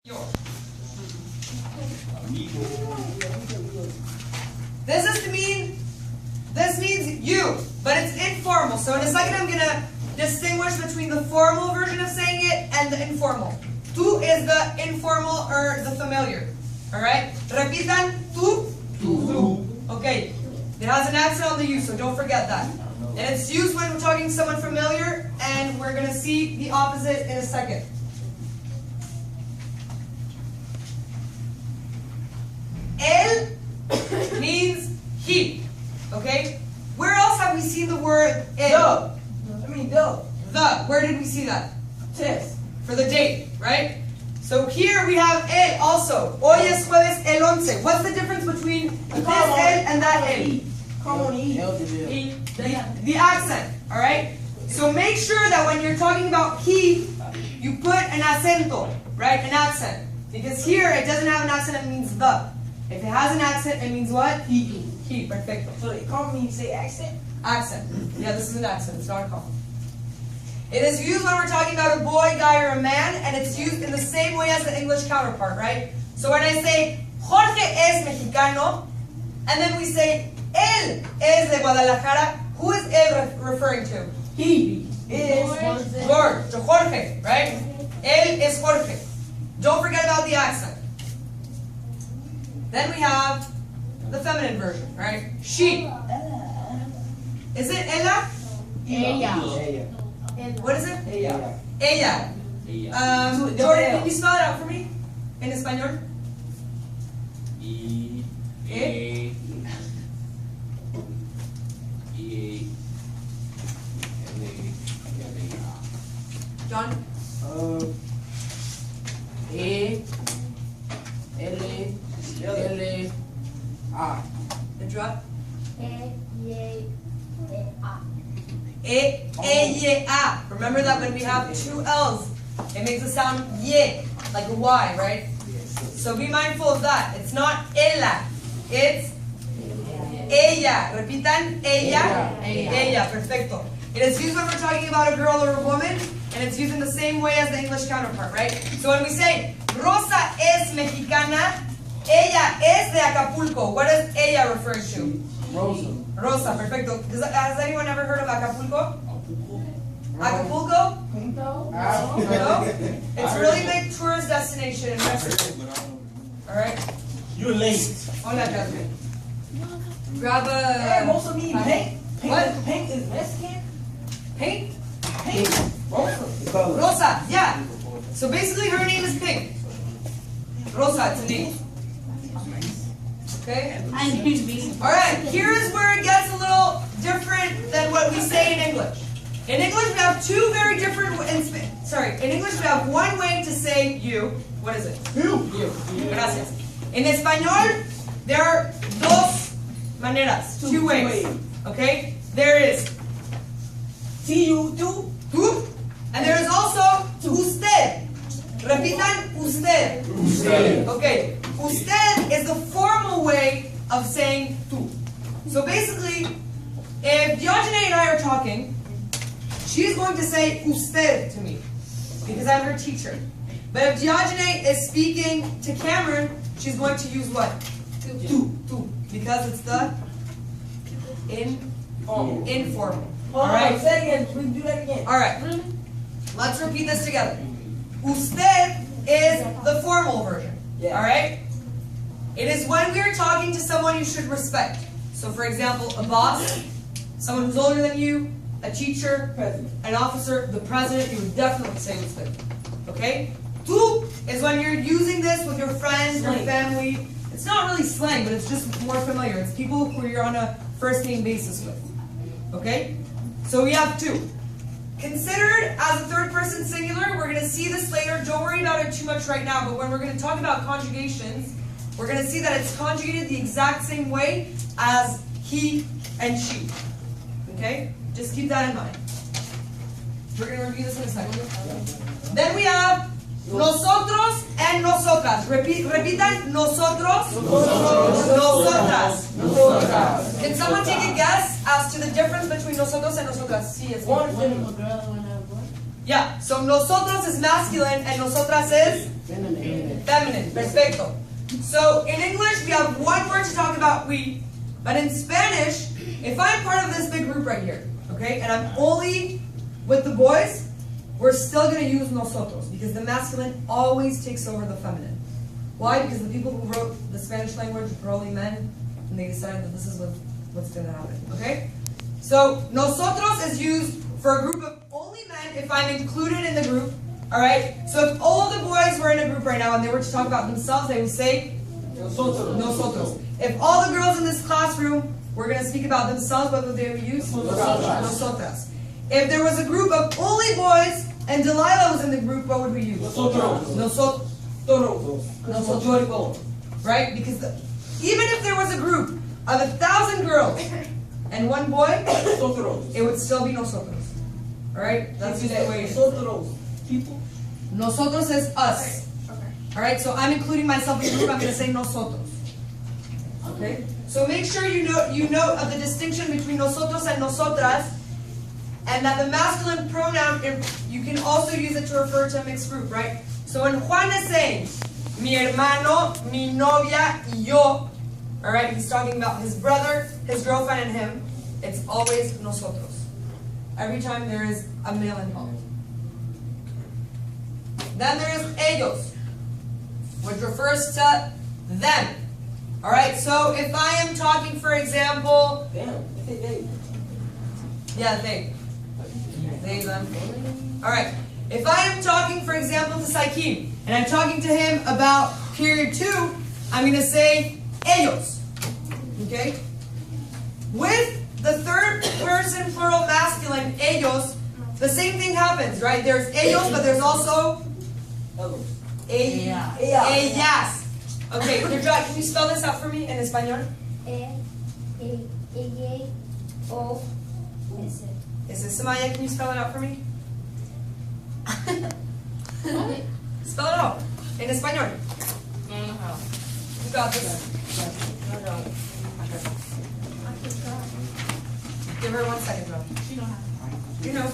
This means you, but it's informal. So in a second I'm going to distinguish between the formal version of saying it and the informal. Tú is the informal or the familiar. Alright? Repitan, tú. Okay. It has an accent on the U, so don't forget that. And it's used when we're talking to someone familiar, and we're going to see the opposite in a second. El means he. Okay? Where else have we seen the word el? The. Where did we see that? Test. For the date, right? So here we have el also. Hoy es jueves el 11. What's the difference between this el and that el? The accent, alright? So make sure that when you're talking about he, you put an acento, right? An accent. Because here it doesn't have an accent, it means the. If it has an accent, it means what? He, perfecto. So they call me, you say accent? Accent. Yeah, this is an accent, it's not a call. It is used when we're talking about a boy, guy, or a man, and it's used in the same way as the English counterpart, right? So when I say, Jorge es mexicano, and then we say, él es de Guadalajara, who is él referring to? He is Jorge, right? Él es Jorge. Don't forget about the accent. Then we have the feminine version, right? She. Is it ella? Ella. What is it? Ella. Ella. Jordan, can you spell it out for me? In español? John? A. The drop? A. E-A-Y-A. Remember that when we have two L's, it makes a sound ye, like a Y, right? So be mindful of that. It's not ella, it's ella. Repitan, ella. Ella, perfecto. It is used when we're talking about a girl or a woman, and it's used in the same way as the English counterpart, right? So when we say, Rosa es mexicana, ella es de Acapulco. What is ella referring to? Rosa, perfecto. Has anyone ever heard of Acapulco? Acapulco? No? It's a really big tourist destination in Mexico. Alright? You're late. Hola, Jasmine. Grab Hey, a... most of me pink. What? Pink is Mexican? Pink? Pink. Rosa. Rosa, yeah. So basically her name is Pink. Rosa, it's a name. Okay? Alright, here is where it gets a little different than what we say in English. In English we have two very different, in English we have one way to say you. What is it? You. Gracias. In español, there are dos maneras, two ways. Okay? There is Tú. tú, and there is also usted. Repitan, usted. Okay. Usted is the formal way of saying tú. So basically, if Diogene and I are talking, she's going to say usted to me because I'm her teacher. But if Diogene is speaking to Cameron, she's going to use what? Tú. Because it's the informal. Alright? Say it again. Please do that again. Alright. Let's repeat this together. Usted is the formal version. Yeah. Alright? It is when we are talking to someone you should respect. So for example, a boss, someone who's older than you, a teacher, President. an officer, the president, you would definitely say usted. Okay? Tú is when you're using this with your friends, your family. It's not really slang, but it's just more familiar. It's people who you're on a first name basis with. Okay? So we have two. Considered as a third person singular, we're going to see this later. Don't worry about it too much right now, but when we're going to talk about conjugations, we're going to see that it's conjugated the exact same way as he and she. Okay? Just keep that in mind. We're going to review this in a second. Then we have nosotros and nosotras. Repitan, nosotros, nosotras. Can someone take a guess as to the difference between nosotros and nosotras? Sí, es One Yeah, so nosotros is masculine and nosotras is Feminine. feminine. Perfecto. So in English, we have one word to talk about we, but in Spanish, if I'm part of this big group right here, okay, and I'm only with the boys, we're still going to use nosotros because the masculine always takes over the feminine. Why? Because the people who wrote the Spanish language were probably men, and they decided that this is what's going to happen. Okay? So nosotros is used for a group of only men if I'm included in the group. All right? So if all the boys were in a group right now and they were to talk about themselves, they would say nosotros. If all the girls in this classroom were going to speak about themselves, what would they use? Nosotras. If there was a group of only boys and Delilah was in the group, what would we use? Nosotros. Right? Because even if there was a group of 1,000 girls and one boy, it would still be nosotros. Alright? That's just the way it is. Nosotros is us. Alright, so I'm including myself in the group, I'm going to say nosotros. Okay? So make sure you note of the distinction between nosotros and nosotras, and that the masculine pronoun, you can also use it to refer to a mixed group, right? So when Juan is saying, mi hermano, mi novia, y yo, alright, he's talking about his brother, his girlfriend, and him, it's always nosotros. Every time there is a male involved. Then there is ellos, which refers to them. Alright, so if I am talking, for example, yeah, they, them. Alright, if I am talking, for example, to Saikim, and I'm talking to him about period 2, I'm going to say ellos. Okay? With the third person plural masculine, ellos, the same thing happens, right? There's ellos, but there's also ellas. Okay, Nirjat, can you spell this out for me in Espanol? Is it Samaya? Can you spell it out for me? Spell it out in Espanol. You got this. Give her 1 second, Joe. You know.